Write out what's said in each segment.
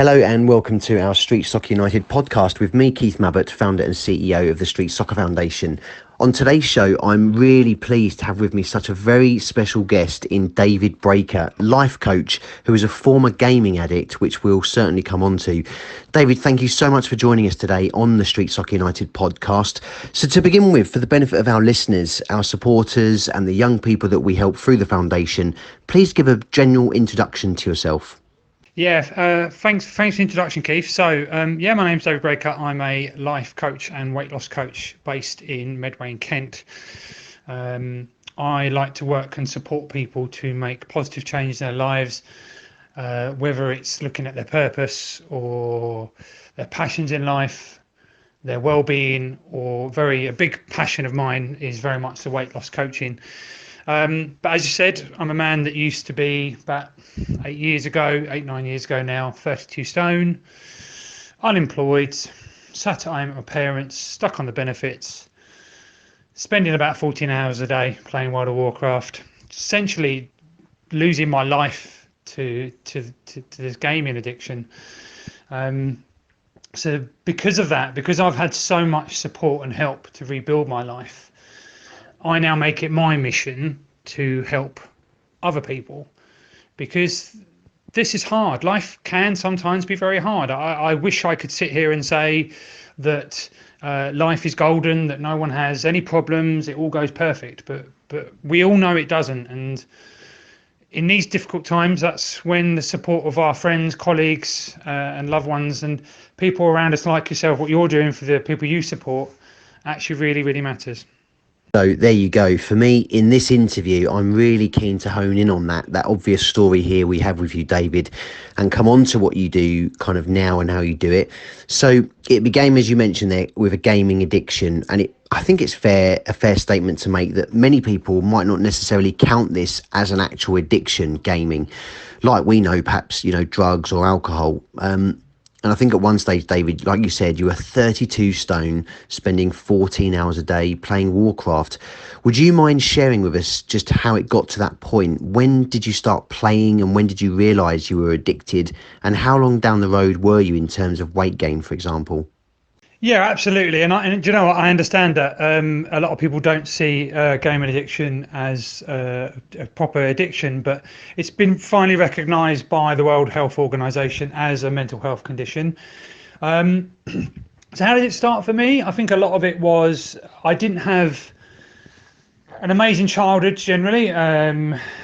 Hello and welcome to our Street Soccer United podcast with me, Keith Mabbott, founder and CEO of the Street Soccer Foundation. On today's show, I'm really pleased to have with me such a very special guest in David Breaker, life coach, who is a former gaming addict, which we'll certainly come on to. David, thank you so much for joining us today on the Street Soccer United podcast. So to begin with, for the benefit of our listeners, our supporters and the young people that we help through the foundation, please give a general introduction to yourself. Thanks for the introduction, Keith. So, my name's David Breaker. I'm a life coach and weight loss coach based in Medway in Kent. I like to work and support people to make positive change in their lives, whether it's looking at their purpose or their passions in life, their well-being, or a big passion of mine is very much the weight loss coaching. But as you said, I'm a man that used to be about 9 years ago now, 32 stone, unemployed, sat at home with my parents, stuck on the benefits, spending about 14 hours a day playing World of Warcraft, essentially losing my life to this gaming addiction. So because of that, because I've had so much support and help to rebuild my life, I now make it my mission to help other people, because this is hard. Life can sometimes be very hard. I wish I could sit here and say that life is golden, that no one has any problems, it all goes perfect, but we all know it doesn't. And in these difficult times, that's when the support of our friends, colleagues, and loved ones and people around us like yourself, what you're doing for the people you support, actually really, really matters. So there you go. For me, in this interview, I'm really keen to hone in on that obvious story here we have with you, David, and come on to what you do kind of now and how you do it. So it began, as you mentioned there, with a gaming addiction. And I think it's a fair statement to make that many people might not necessarily count this as an actual addiction, gaming, like we know, perhaps, drugs or alcohol. And I think at one stage, David, like you said, you were 32 stone, spending 14 hours a day playing Warcraft. Would you mind sharing with us just how it got to that point? When did you start playing and when did you realise you were addicted? And how long down the road were you in terms of weight gain, for example? Yeah, absolutely. And do you know what? I understand that a lot of people don't see gaming addiction as a proper addiction, but it's been finally recognised by the World Health Organization as a mental health condition. So how did it start for me? I think a lot of it was I didn't have an amazing childhood generally.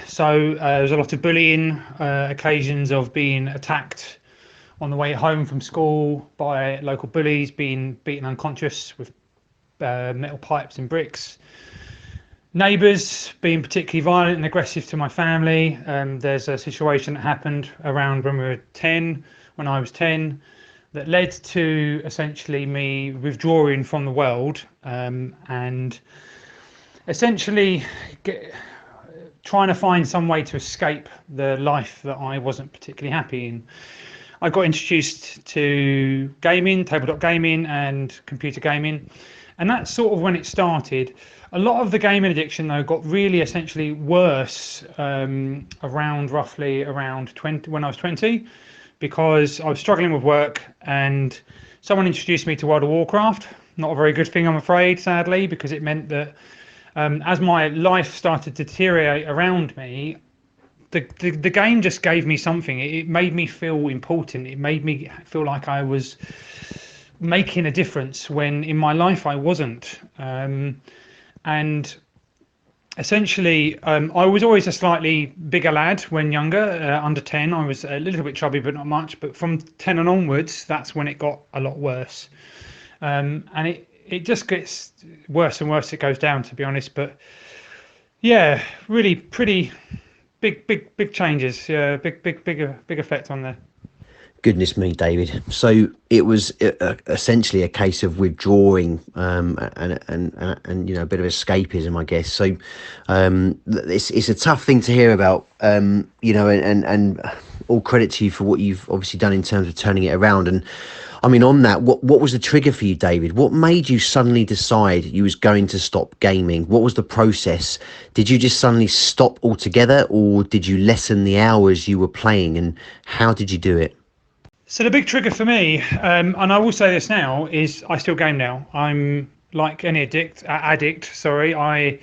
So there was a lot of bullying, occasions of being attacked on the way home from school by local bullies, being beaten unconscious with metal pipes and bricks. Neighbours being particularly violent and aggressive to my family. There's a situation that happened around when I was 10, that led to essentially me withdrawing from the world and essentially trying to find some way to escape the life that I wasn't particularly happy in. I got introduced to gaming, tabletop gaming and computer gaming, and that's sort of when it started. A lot of the gaming addiction though got really essentially worse roughly around 20, when I was 20, because I was struggling with work and someone introduced me to World of Warcraft. Not a very good thing, I'm afraid, sadly, because it meant that as my life started to deteriorate around me, the game just gave me something. It made me feel important. It made me feel like I was making a difference when in my life I wasn't. And essentially, I was always a slightly bigger lad when younger. Under 10, I was a little bit chubby, but not much. But from 10 and onwards, that's when it got a lot worse. And it just gets worse and worse. It goes down, to be honest. But yeah, really pretty big changes. Yeah, big effect on there. Goodness me, David. So it was essentially a case of withdrawing and a bit of escapism, I guess. So it's a tough thing to hear about, and all credit to you for what you've obviously done in terms of turning it around. And I mean, on that, what was the trigger for you, David? What made you suddenly decide you was going to stop gaming? What was the process? Did you just suddenly stop altogether, or did you lessen the hours you were playing, and how did you do it? So the big trigger for me, and I will say this now, is I still game now. I'm like any addict. Sorry, I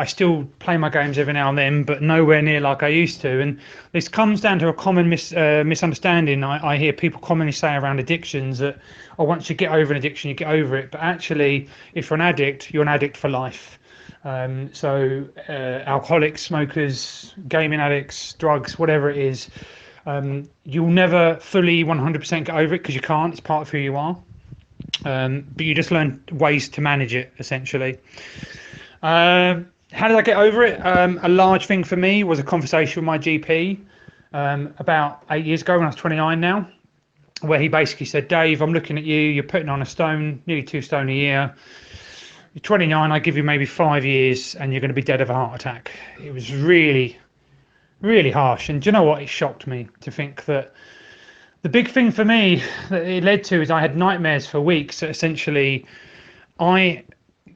still play my games every now and then, but nowhere near like I used to. And this comes down to a common misunderstanding. I hear people commonly say around addictions that, oh, once you get over an addiction, you get over it. But actually, if you're an addict, you're an addict for life. Alcoholics, smokers, gaming addicts, drugs, whatever it is, you'll never fully 100% get over it because you can't. It's part of who you are. But you just learn ways to manage it, essentially. How did I get over it? A large thing for me was a conversation with my GP about 8 years ago when I was 29 now, where he basically said, Dave, I'm looking at you. You're putting on a stone, nearly 2 stone a year. You're 29. I give you maybe 5 years and you're going to be dead of a heart attack. It was really, really harsh. And do you know what? It shocked me to think that the big thing for me that it led to is I had nightmares for weeks. Essentially, I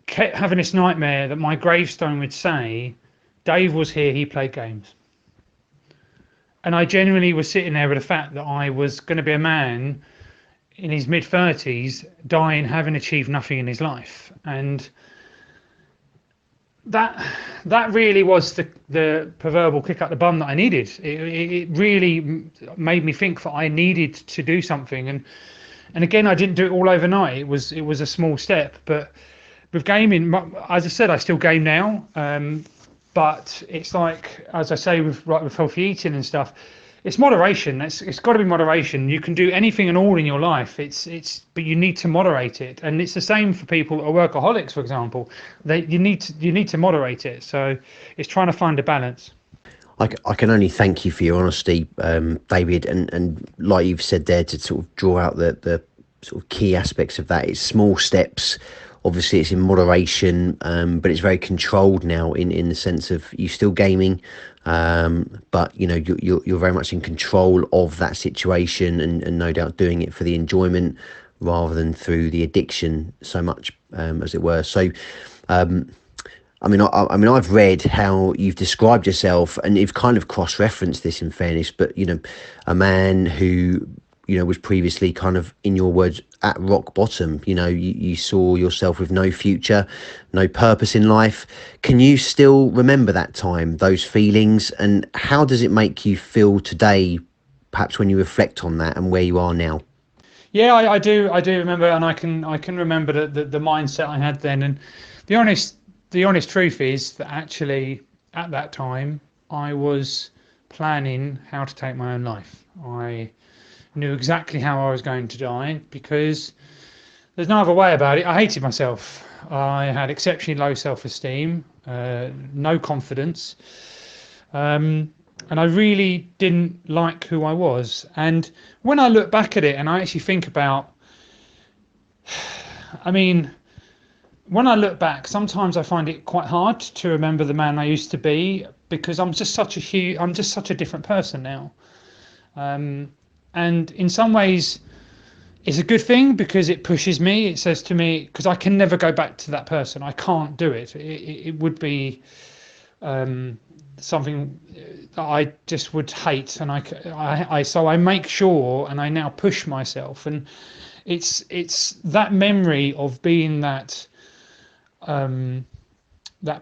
kept having this nightmare that my gravestone would say, Dave was here, he played games. And I genuinely was sitting there with the fact that I was going to be a man in his mid-30s, dying, having achieved nothing in his life. And that really was the proverbial kick up the bum that I needed. It really made me think that I needed to do something. And again, I didn't do it all overnight. It was a small step. But with gaming, as I said, I still game now. But it's like, as I say, with healthy eating and stuff, it's moderation. It's got to be moderation. You can do anything and all in your life. But you need to moderate it. And it's the same for people that are workaholics, for example. You need to moderate it. So it's trying to find a balance. I can only thank you for your honesty, David, and like you've said there, to sort of draw out the sort of key aspects of that. It's small steps. Obviously, it's in moderation, but it's very controlled now in the sense of you still gaming, but you know you're very much in control of that situation, and no doubt doing it for the enjoyment rather than through the addiction so much, as it were. So, I mean, I've read how you've described yourself, and you've kind of cross-referenced this in fairness, but you know, a man who, you know, was previously kind of, in your words, at rock bottom. You know, you saw yourself with no future, no purpose in life. Can you still remember that time, those feelings, and how does it make you feel today, perhaps when you reflect on that and where you are now? Yeah, I do remember, and I can remember the mindset I had then. And the honest truth is that actually at that time I was planning how to take my own life. I knew exactly how I was going to die because there's no other way about it. I hated myself. I had exceptionally low self-esteem, no confidence, and I really didn't like who I was. And when I look back at it and I actually think about, I mean, when I look back, sometimes I find it quite hard to remember the man I used to be because I'm just such a different person now. And in some ways, it's a good thing because it pushes me. It says to me, because I can never go back to that person. I can't do it. It would be something that I just would hate. And so I make sure, and I now push myself. And it's that memory of being that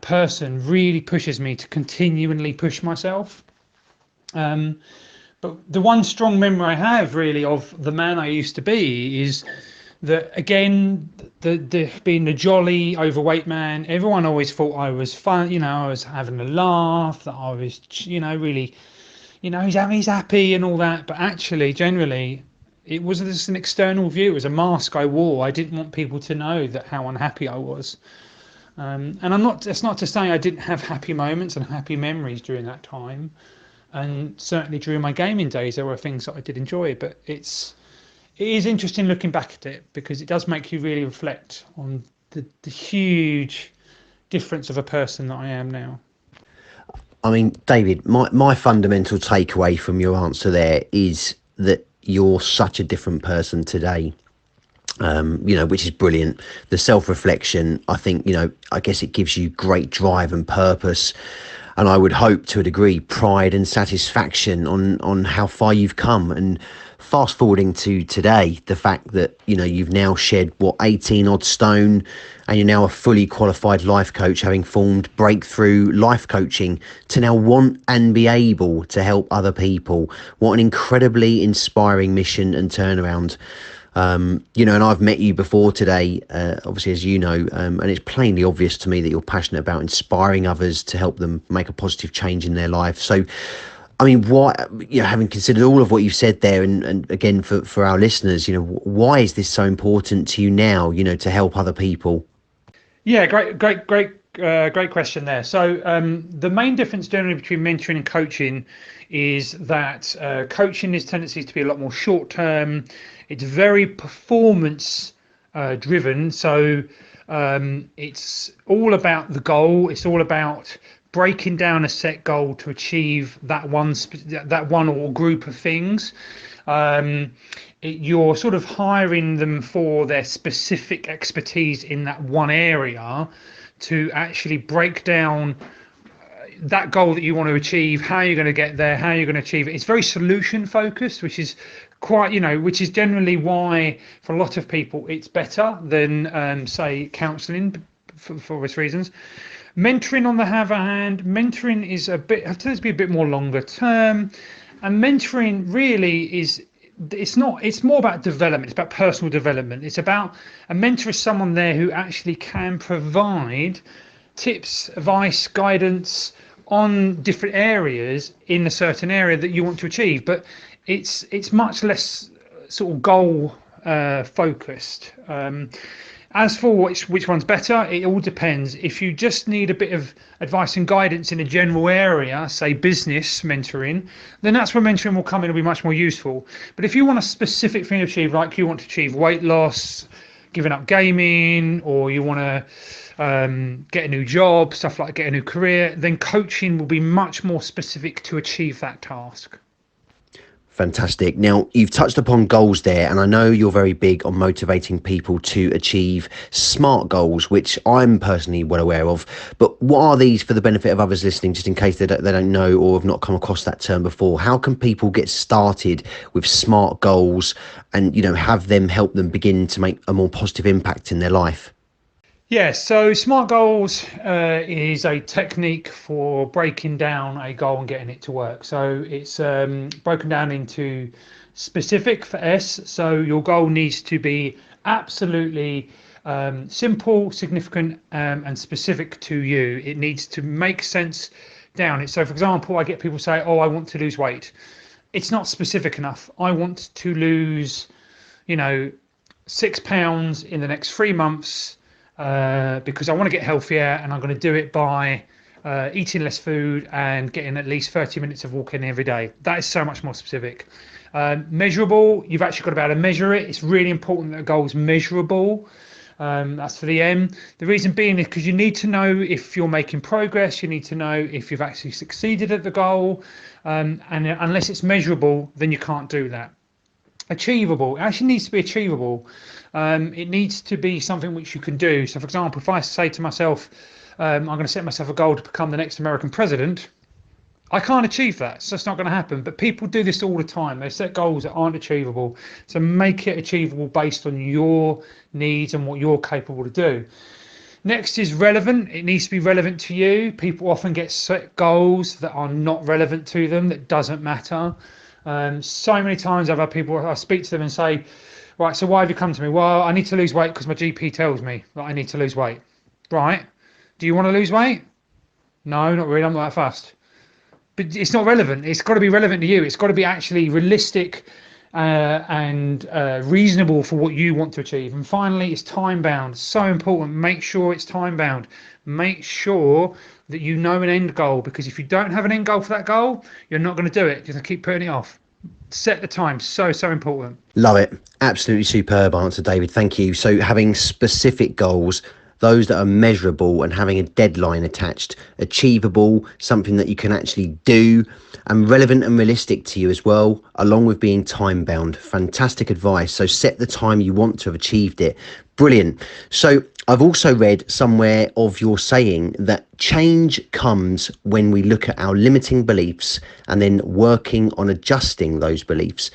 person really pushes me to continually push myself. But the one strong memory I have really of the man I used to be is that, again, the being the jolly overweight man. Everyone always thought I was fun, you know, I was having a laugh, that I was, you know, really, you know, he's happy and all that. But actually, generally, it was just an external view. It was a mask I wore. I didn't want people to know that how unhappy I was. And it's not to say I didn't have happy moments and happy memories during that time. And certainly during my gaming days, there were things that I did enjoy. But it is interesting looking back at it because it does make you really reflect on the huge difference of a person that I am now. I mean, David, my fundamental takeaway from your answer there is that you're such a different person today. You know, which is brilliant. The self-reflection, I think, you know, I guess it gives you great drive and purpose. And I would hope, to a degree, pride and satisfaction on how far you've come. And fast forwarding to today, the fact that, you've now shed, 18 odd stone, and you're now a fully qualified life coach, having formed Breakthrough Life Coaching, to now want and be able to help other people. What an incredibly inspiring mission and turnaround. And I've met you before today, obviously, as you know, and it's plainly obvious to me that you're passionate about inspiring others to help them make a positive change in their life. So, I mean, why, having considered all of what you've said there, and again, for our listeners, why is this so important to you now, to help other people? Yeah, great question there. So the main difference generally between mentoring and coaching is that coaching is tendency to be a lot more short term. It's very performance driven. So it's all about the goal. It's all about breaking down a set goal to achieve that one or group of things. You're sort of hiring them for their specific expertise in that one area to actually break down that goal that you want to achieve, how you're going to get there, how you're going to achieve it. It's very solution focused, which is which is generally why for a lot of people it's better than say counselling for obvious reasons. Mentoring, on the other hand, mentoring is tends to be a bit more longer term, and mentoring really is. It's more about development. It's about personal development. It's about a mentor is someone there who actually can provide tips, advice, guidance on different areas in a certain area that you want to achieve. But it's much less sort of goal focused. As for which one's better, it all depends. If you just need a bit of advice and guidance in a general area, say business mentoring, then that's where mentoring will come in and be much more useful. But if you want a specific thing to achieve, like you want to achieve weight loss, giving up gaming, or you want to get a new job, stuff like get a new career, then coaching will be much more specific to achieve that task. Fantastic. Now, you've touched upon goals there, and I know you're very big on motivating people to achieve SMART goals, which I'm personally well aware of. But what are these for the benefit of others listening, just in case they don't know or have not come across that term before? How can people get started with SMART goals and, have them help them begin to make a more positive impact in their life? Yeah, so SMART goals is a technique for breaking down a goal and getting it to work. So it's broken down into specific for S. So your goal needs to be absolutely simple, significant, and specific to you. It needs to make sense down it. So, for example, I get people say, "Oh, I want to lose weight." It's not specific enough. I want to lose, 6 pounds in the next 3 months. Because I want to get healthier, and I'm going to do it by eating less food and getting at least 30 minutes of walking every day. That is so much more specific. Measurable, you've actually got to be able to measure it. It's really important that a goal is measurable. That's for the M. The reason being is because you need to know if you're making progress. You need to know if you've actually succeeded at the goal. And unless it's measurable, then you can't do that. Achievable, it actually needs to be achievable. It needs to be something which you can do. So, for example, if I say to myself, I'm going to set myself a goal to become the next American president, I can't achieve that. So it's not going to happen. But people do this all the time. They set goals that aren't achievable. So make it achievable based on your needs and what you're capable to do. Next is relevant. It needs to be relevant to you. People often get set goals that are not relevant to them, that doesn't matter. So many times I've had people, I speak to them and say, right, so why have you come to me? Well, I need to lose weight because my GP tells me that I need to lose weight. Right. Do you want to lose weight? No, not really. I'm not that fast. But it's not relevant. It's got to be relevant to you. It's got to be actually realistic and reasonable for what you want to achieve. And finally, it's time bound. So important. Make sure it's time bound. Make sure that you know an end goal, because if you don't have an end goal for that goal, you're not going to do it. You're going to keep putting it off. Set the time. So important. Love it. Absolutely superb answer, David. Thank you. So having specific goals, those that are measurable and having a deadline attached, achievable, something that you can actually do, and relevant and realistic to you as well, along with being time bound. Fantastic advice. So set the time you want to have achieved it. Brilliant. So I've also read somewhere of your saying that change comes when we look at our limiting beliefs and then working on adjusting those beliefs.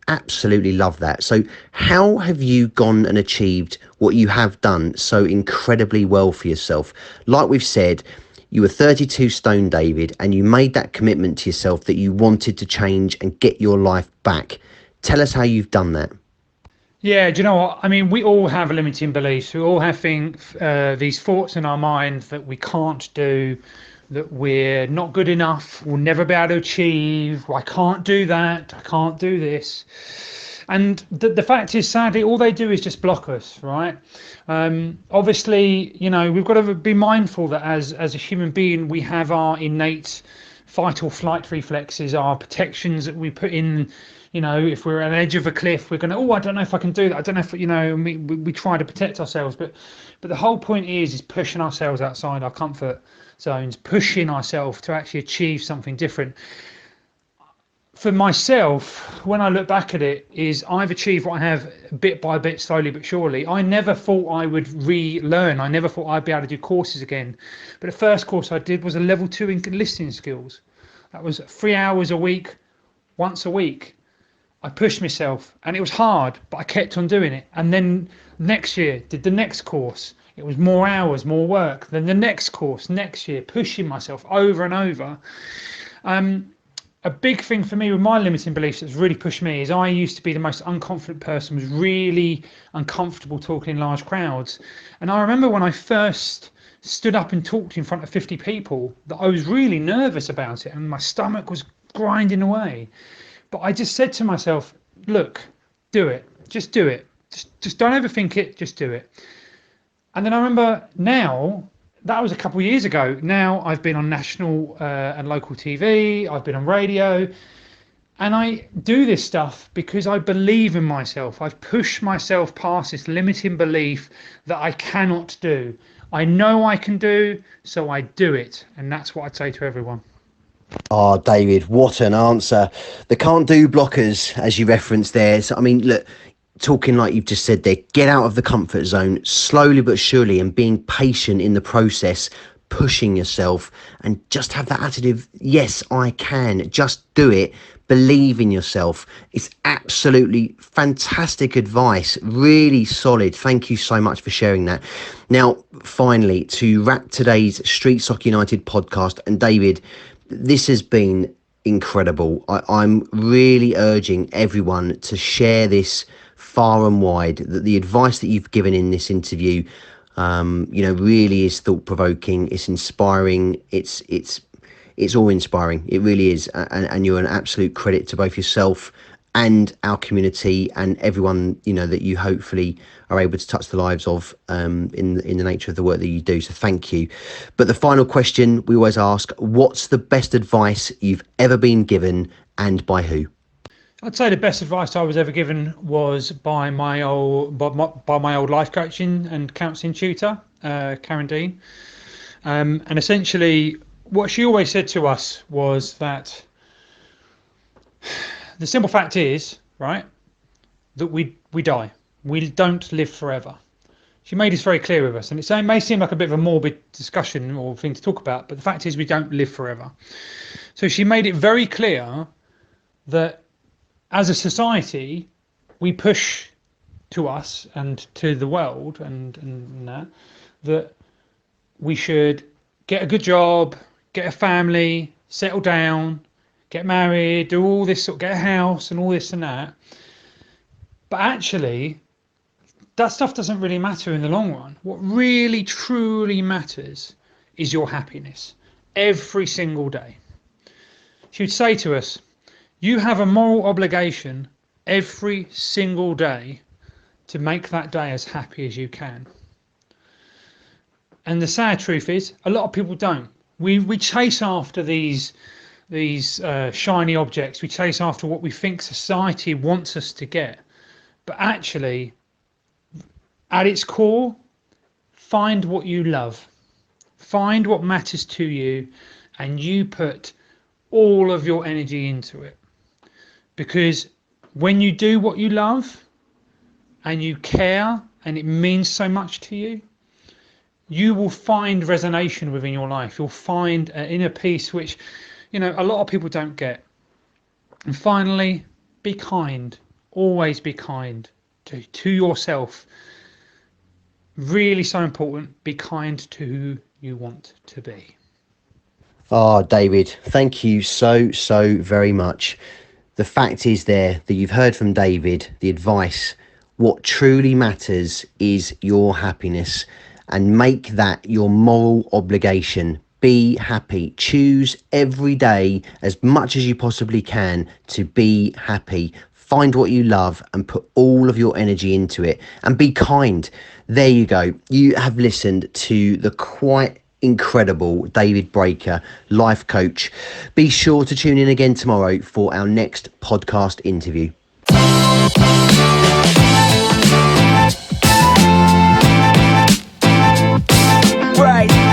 Absolutely love that. So, how have you gone and achieved what you have done so incredibly well for yourself? Like we've said, you were 32 stone, David, and you made that commitment to yourself that you wanted to change and get your life back. Tell us how you've done that. Yeah, do you know what? I mean, we all have limiting beliefs. We all have these thoughts in our mind that we can't do, that we're not good enough, we'll never be able to achieve. I can't do that. I can't do this. And the fact is, sadly, all they do is just block us, right? Obviously, we've got to be mindful that as a human being, we have our innate fight or flight reflexes, our protections that we put in. If we're at an edge of a cliff, we're going to, I don't know if I can do that. I don't know if, we try to protect ourselves. But the whole point is pushing ourselves outside our comfort zones, pushing ourselves to actually achieve something different. For myself, when I look back at it, is I've achieved what I have bit by bit, slowly but surely. I never thought I would relearn. I never thought I'd be able to do courses again. But the first course I did was a level 2 in listening skills. That was 3 hours a week, once a week. I pushed myself and it was hard, but I kept on doing it. And then next year, did the next course. It was more hours, more work. Then the next course, next year, pushing myself over and over. A big thing for me with my limiting beliefs that's really pushed me is I used to be the most unconfident person, was really uncomfortable talking in large crowds. And I remember when I first stood up and talked in front of 50 people that I was really nervous about it and my stomach was grinding away. But I just said to myself, look, do it. Just do it. Just don't overthink it. Just do it. And then I remember now, that was a couple of years ago. Now I've been on national and local TV. I've been on radio. And I do this stuff because I believe in myself. I've pushed myself past this limiting belief that I cannot do. I know I can do, so I do it. And that's what I'd say to everyone. Oh, David, what an answer. The can't do blockers, as you referenced there. So, I mean, look, talking like you've just said there, get out of the comfort zone slowly but surely and being patient in the process, pushing yourself and just have that attitude of, yes, I can. Just do it. Believe in yourself. It's absolutely fantastic advice. Really solid. Thank you so much for sharing that. Now, finally, to wrap today's Street Soccer United podcast, and David, this has been incredible. I'm really urging everyone to share this far and wide. That the advice that you've given in this interview, really is thought provoking. It's inspiring. It's all inspiring. It really is, and you're an absolute credit to both yourself and our community and everyone that you hopefully are able to touch the lives of in the nature of the work that you do. So thank you. But the final question we always ask: what's the best advice you've ever been given, and by who? I'd say the best advice I was ever given was by my old life coaching and counselling tutor, Karen Dean, and essentially what she always said to us was that the simple fact is, right, that we die. We don't live forever. She made this very clear with us, and it may seem like a bit of a morbid discussion or thing to talk about, but the fact is we don't live forever. So she made it very clear that as a society, we push to us and to the world and that we should get a good job, get a family, settle down, get married, do all this, get a house and all this and that. But actually, that stuff doesn't really matter in the long run. What really, truly matters is your happiness every single day. She would say to us, you have a moral obligation every single day to make that day as happy as you can. And the sad truth is, a lot of people don't. We chase after these shiny objects. We chase after what we think society wants us to get. But actually, at its core, find what you love. Find what matters to you, and you put all of your energy into it. Because when you do what you love and you care and it means so much to you, you will find resonation within your life. You'll find an inner peace which, a lot of people don't get. And finally, be kind. always be kind to yourself. Really so important. Be kind to who you want to be. Oh, David, thank you so very much. The fact is there that you've heard from David, the advice. What truly matters is your happiness, and make that your moral obligation. Be happy. Choose every day as much as you possibly can to be happy. Find what you love and put all of your energy into it, and be kind. There you go. You have listened to the quite incredible David Breaker, life coach. Be sure to tune in again tomorrow for our next podcast interview. Right.